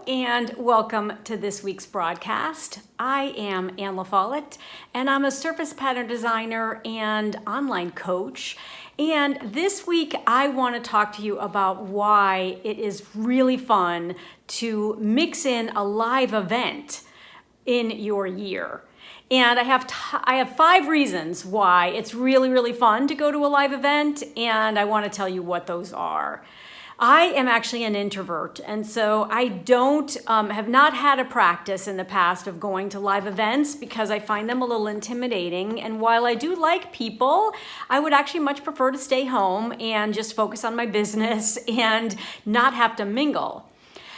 and welcome to this week's broadcast. I am Ann LaFollette, and I'm a surface pattern designer and online coach. And this week, I want to talk to you about why it is really fun to mix in a live event in your year. And I have 5 reasons why it's really fun to go to a live event, and I want to tell you what those are. I am actually an introvert, and so I have not had a practice in the past of going to live events because I find them a little intimidating. And while I do like people, I would actually much prefer to stay home and just focus on my business and not have to mingle.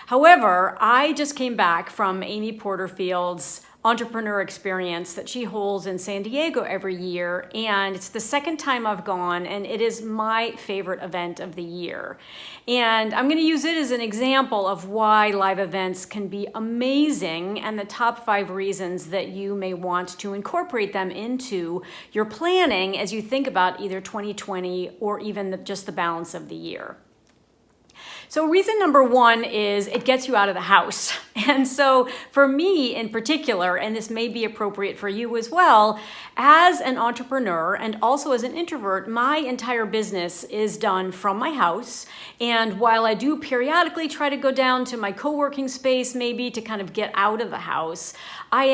However, I just came back from Amy Porterfield's entrepreneur experience that she holds in San Diego every year, and it's the second time I've gone, and it is my favorite event of the year. And I'm going to use it as an example of why live events can be amazing and the top 5 reasons that you may want to incorporate them into your planning as you think about either 2020 or even just the balance of the year. So reason number 1 is it gets you out of the house. And so for me in particular, and this may be appropriate for you as well, as an entrepreneur and also as an introvert, my entire business is done from my house. And while I do periodically try to go down to my co-working space maybe to kind of get out of the house, I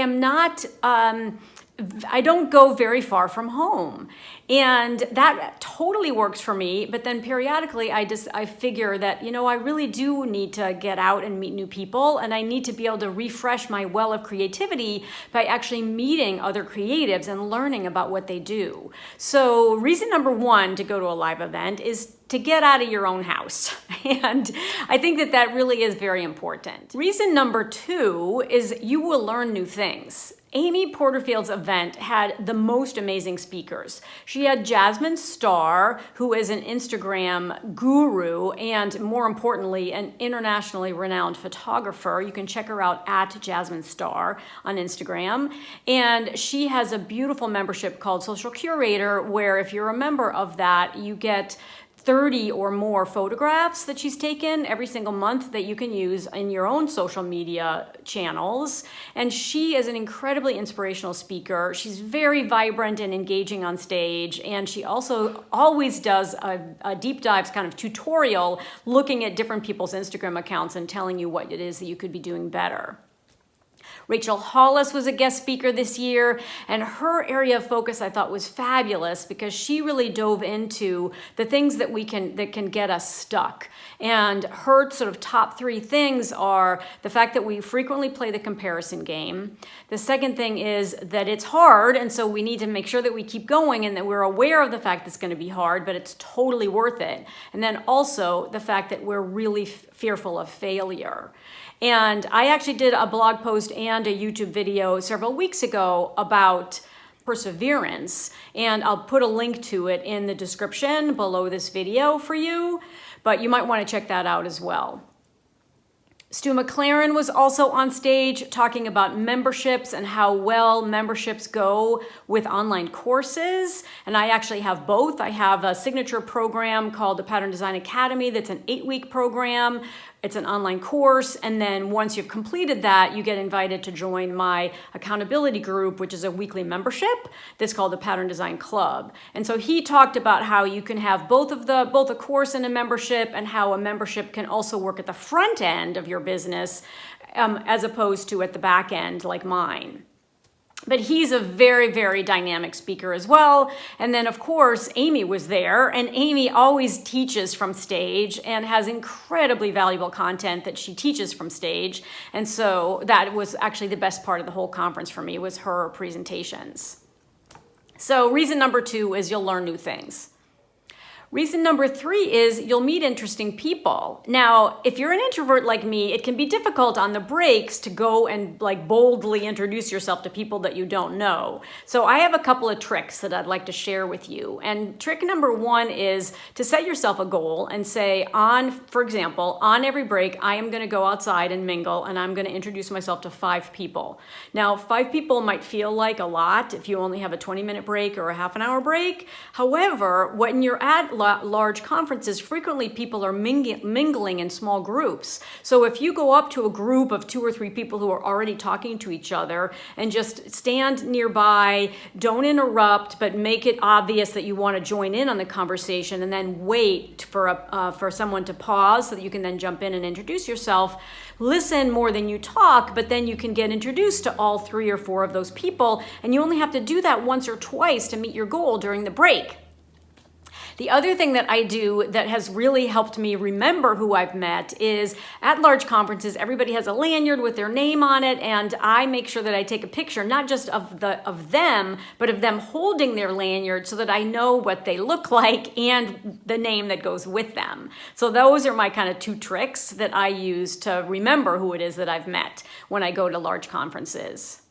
don't go very far from home. And that totally works for me. But then periodically I figure that, I really do need to get out and meet new people. And I need to be able to refresh my well of creativity by actually meeting other creatives and learning about what they do. So reason number 1 to go to a live event is to get out of your own house. And I think that really is very important. Reason number 2 is you will learn new things. Amy Porterfield's event had the most amazing speakers. She had Jasmine Star, who is an Instagram guru and, more importantly, an internationally renowned photographer. You can check her out at Jasmine Star on Instagram. And she has a beautiful membership called Social Curator, where if you're a member of that, you get 30 or more photographs that she's taken every single month that you can use in your own social media channels. And she is an incredibly inspirational speaker. She's very vibrant and engaging on stage. And she also always does a deep dives kind of tutorial looking at different people's Instagram accounts and telling you what it is that you could be doing better. Rachel Hollis was a guest speaker this year, and her area of focus I thought was fabulous because she really dove into the things that can get us stuck. And her sort of top 3 things are the fact that we frequently play the comparison game. The second thing is that it's hard, and so we need to make sure that we keep going and that we're aware of the fact that it's going to be hard, but it's totally worth it. And then also the fact that we're really fearful of failure. And I actually did a blog post and a YouTube video several weeks ago about perseverance, and I'll put a link to it in the description below this video for you, but you might want to check that out as well. Stu McLaren was also on stage talking about memberships and how well memberships go with online courses. And I actually have both. I have a signature program called the Pattern Design Academy that's an 8-week program. It's an online course, and then once you've completed that, you get invited to join my accountability group, which is a weekly membership that's called the Pattern Design Club. And so he talked about how you can have both a course and a membership, and how a membership can also work at the front end of your business as opposed to at the back end like mine. But he's a very dynamic speaker as well. And then, of course, Amy was there. And Amy always teaches from stage and has incredibly valuable content that she teaches from stage. And so that was actually the best part of the whole conference for me, was her presentations. So reason number 2 is you'll learn new things. Reason number 3 is you'll meet interesting people. Now, if you're an introvert like me, it can be difficult on the breaks to go and boldly introduce yourself to people that you don't know. So I have a couple of tricks that I'd like to share with you. And trick number 1 is to set yourself a goal and say, for example, on every break, I am going to go outside and mingle, and I'm going to introduce myself to 5 people. Now, 5 people might feel like a lot if you only have a 20-minute break or a half an hour break. However, when you're at large conferences, frequently people are mingling in small groups. So if you go up to a group of 2 or 3 people who are already talking to each other and just stand nearby, don't interrupt, but make it obvious that you want to join in on the conversation, and then wait for someone to pause so that you can then jump in and introduce yourself. Listen more than you talk, but then you can get introduced to all 3 or 4 of those people, and you only have to do that once or twice to meet your goal during the break. The other thing that I do that has really helped me remember who I've met is at large conferences, everybody has a lanyard with their name on it, and I make sure that I take a picture, not just of them, but of them holding their lanyard so that I know what they look like and the name that goes with them. So those are my kind of 2 tricks that I use to remember who it is that I've met when I go to large conferences.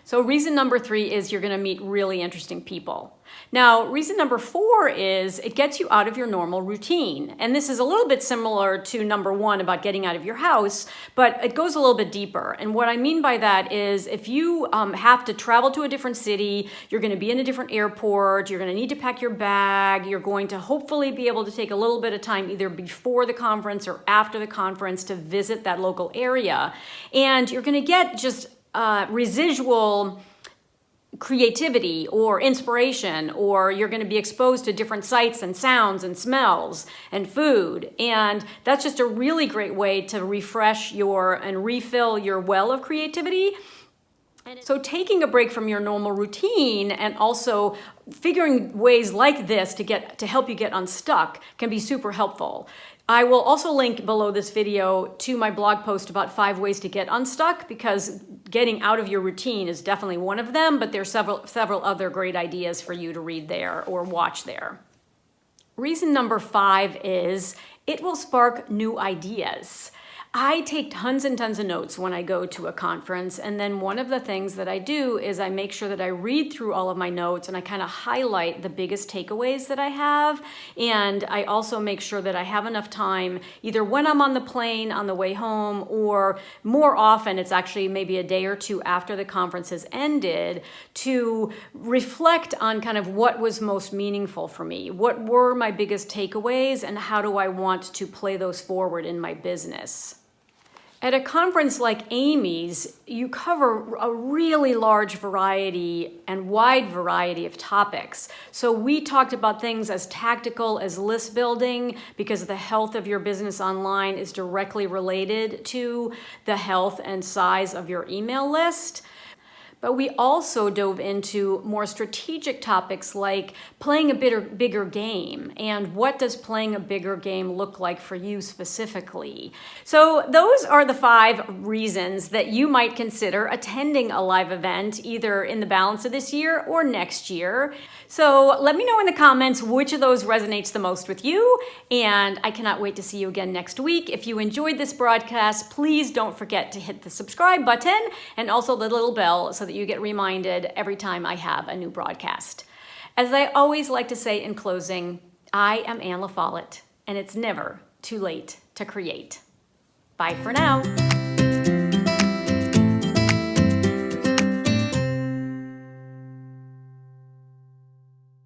So reason number 3 is you're going to meet really interesting people. Now, reason number 4 is it gets you out of your normal routine. And this is a little bit similar to number 1 about getting out of your house, but it goes a little bit deeper. And what I mean by that is if you have to travel to a different city, you're going to be in a different airport, you're going to need to pack your bag, you're going to hopefully be able to take a little bit of time either before the conference or after the conference to visit that local area. And you're going to get just residual creativity or inspiration, or you're going to be exposed to different sights and sounds and smells and food. And that's just a really great way to refresh and refill your well of creativity. So taking a break from your normal routine and also figuring ways like this to help you get unstuck can be super helpful. I will also link below this video to my blog post about 5 ways to get unstuck, because getting out of your routine is definitely one of them, but there's several other great ideas for you to read there or watch there. Reason number 5 is it will spark new ideas. I take tons and tons of notes when I go to a conference, and then one of the things that I do is I make sure that I read through all of my notes and I kind of highlight the biggest takeaways that I have, and I also make sure that I have enough time either when I'm on the plane on the way home, or more often it's actually maybe a day or 2 after the conference has ended, to reflect on kind of what was most meaningful for me, what were my biggest takeaways, and how do I want to play those forward in my business. At a conference like Amy's, you cover a really large variety and wide variety of topics. So we talked about things as tactical as list building, because the health of your business online is directly related to the health and size of your email list. But we also dove into more strategic topics like playing a bigger game, and what does playing a bigger game look like for you specifically. So those are the 5 reasons that you might consider attending a live event either in the balance of this year or next year. So let me know in the comments which of those resonates the most with you, and I cannot wait to see you again next week. If you enjoyed this broadcast, please don't forget to hit the subscribe button and also the little bell so that you get reminded every time I have a new broadcast. As I always like to say in closing, I am Ann LaFollette, and it's never too late to create. Bye for now.